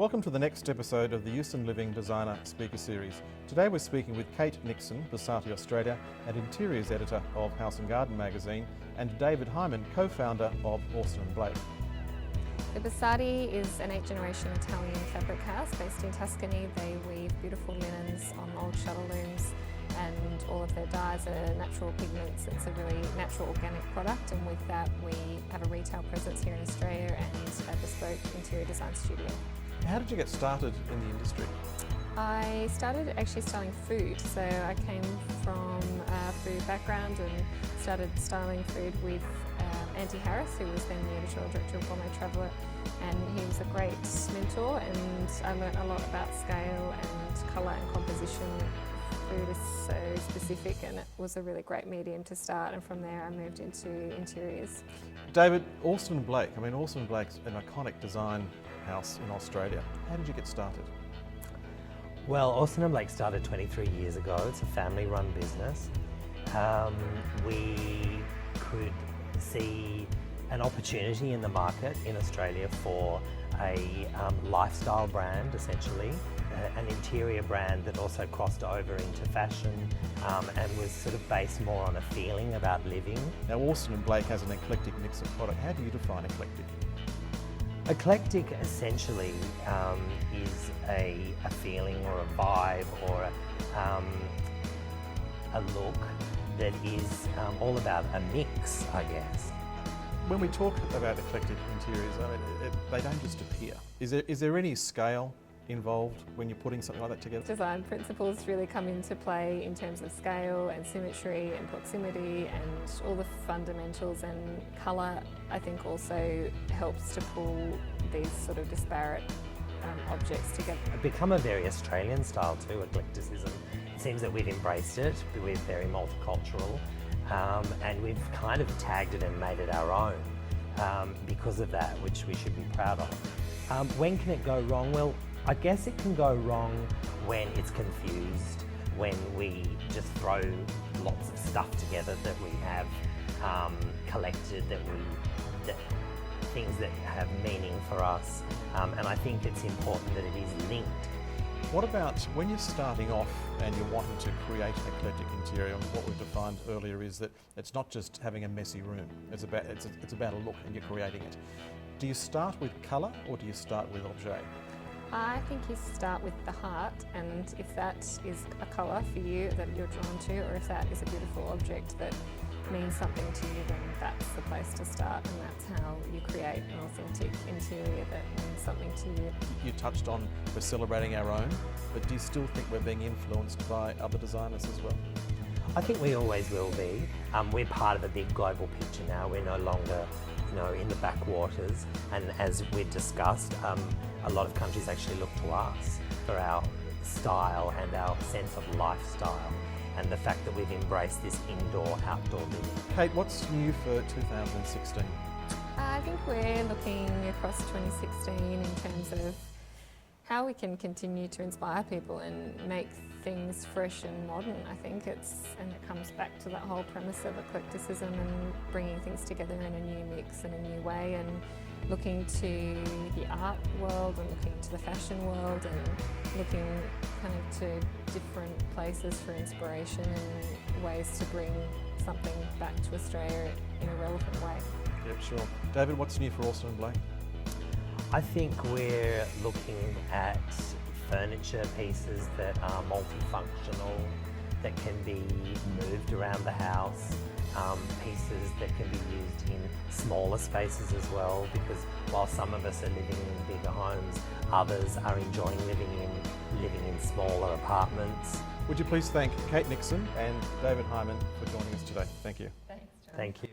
Welcome to the next episode of the Eussen Living Designer Speaker Series. Today we're speaking with Kate Nixon, Basati Australia and Interiors Editor of House & Garden magazine, and David Heimann, co-founder of Orson & Blake. The Basati is an 8th generation Italian fabric house based in Tuscany. They weave beautiful linens on old shuttle looms, and all of their dyes are natural pigments. It's a really natural organic product, and with that we have a retail presence here in Australia and a bespoke interior design studio. How did you get started in the industry? I started actually styling food, so I came from a food background and started styling food with Andy Harris, who was then the editorial director of Gourmet Traveller, and he was a great mentor, and I learnt a lot about scale and colour and composition. Food is so specific, and it was a really great medium to start, and from there I moved into interiors. David, Orson & Blake. Orson & Blake's an iconic design house in Australia. How did you get started? Well, Orson & Blake started 23 years ago. It's a family-run business. We could see an opportunity in the market in Australia for a lifestyle brand, essentially, an interior brand that also crossed over into fashion and was sort of based more on a feeling about living. Now, Orson & Blake has an eclectic mix of product. How do you define eclectic? Eclectic essentially is a feeling or a vibe or a look that is all about a mix, I guess. When we talk about eclectic interiors, they don't just appear. Is there any scale involved when you're putting something like that together? Design principles really come into play in terms of scale and symmetry and proximity and all the fundamentals, and colour I think also helps to pull these sort of disparate objects together. It's become a very Australian style too, eclecticism. It seems that we've embraced it, we're very multicultural, and we've kind of tagged it and made it our own because of that, which we should be proud of. When can it go wrong? Well, I guess it can go wrong when it's confused, when we just throw lots of stuff together that we have collected, things that have meaning for us, and I think it's important that it is linked. What about when you're starting off and you're wanting to create an eclectic interior? What we've defined earlier is that it's not just having a messy room, it's about a look and you're creating it. Do you start with colour or do you start with objet? I think you start with the heart, and if that is a colour for you that you're drawn to, or if that is a beautiful object that means something to you, then that's the place to start, and that's how you create an authentic interior that means something to you. You touched on we're celebrating our own, but do you still think we're being influenced by other designers as well? I think we always will be. We're part of a big global picture now. We're no longer in the backwaters, and as we've discussed, a lot of countries actually look to us for our style and our sense of lifestyle, and the fact that we've embraced this indoor-outdoor living. Kate, what's new for 2016? I think we're looking across 2016 in terms of how we can continue to inspire people and make things fresh and modern. I think it comes back to that whole premise of eclecticism and bringing things together in a new mix and a new way, and looking to the art world and looking to the fashion world and looking kind of to different places for inspiration and ways to bring something back to Australia in a relevant way. Yep, sure. David, what's new for Orson & Blake? I think we're looking at furniture pieces that are multifunctional, that can be moved around the house, pieces that can be used in smaller spaces as well, because while some of us are living in bigger homes, others are enjoying living in smaller apartments. Would you please thank Kate Nixon and David Heimann for joining us today? Thank you. Thanks, John. Thank you.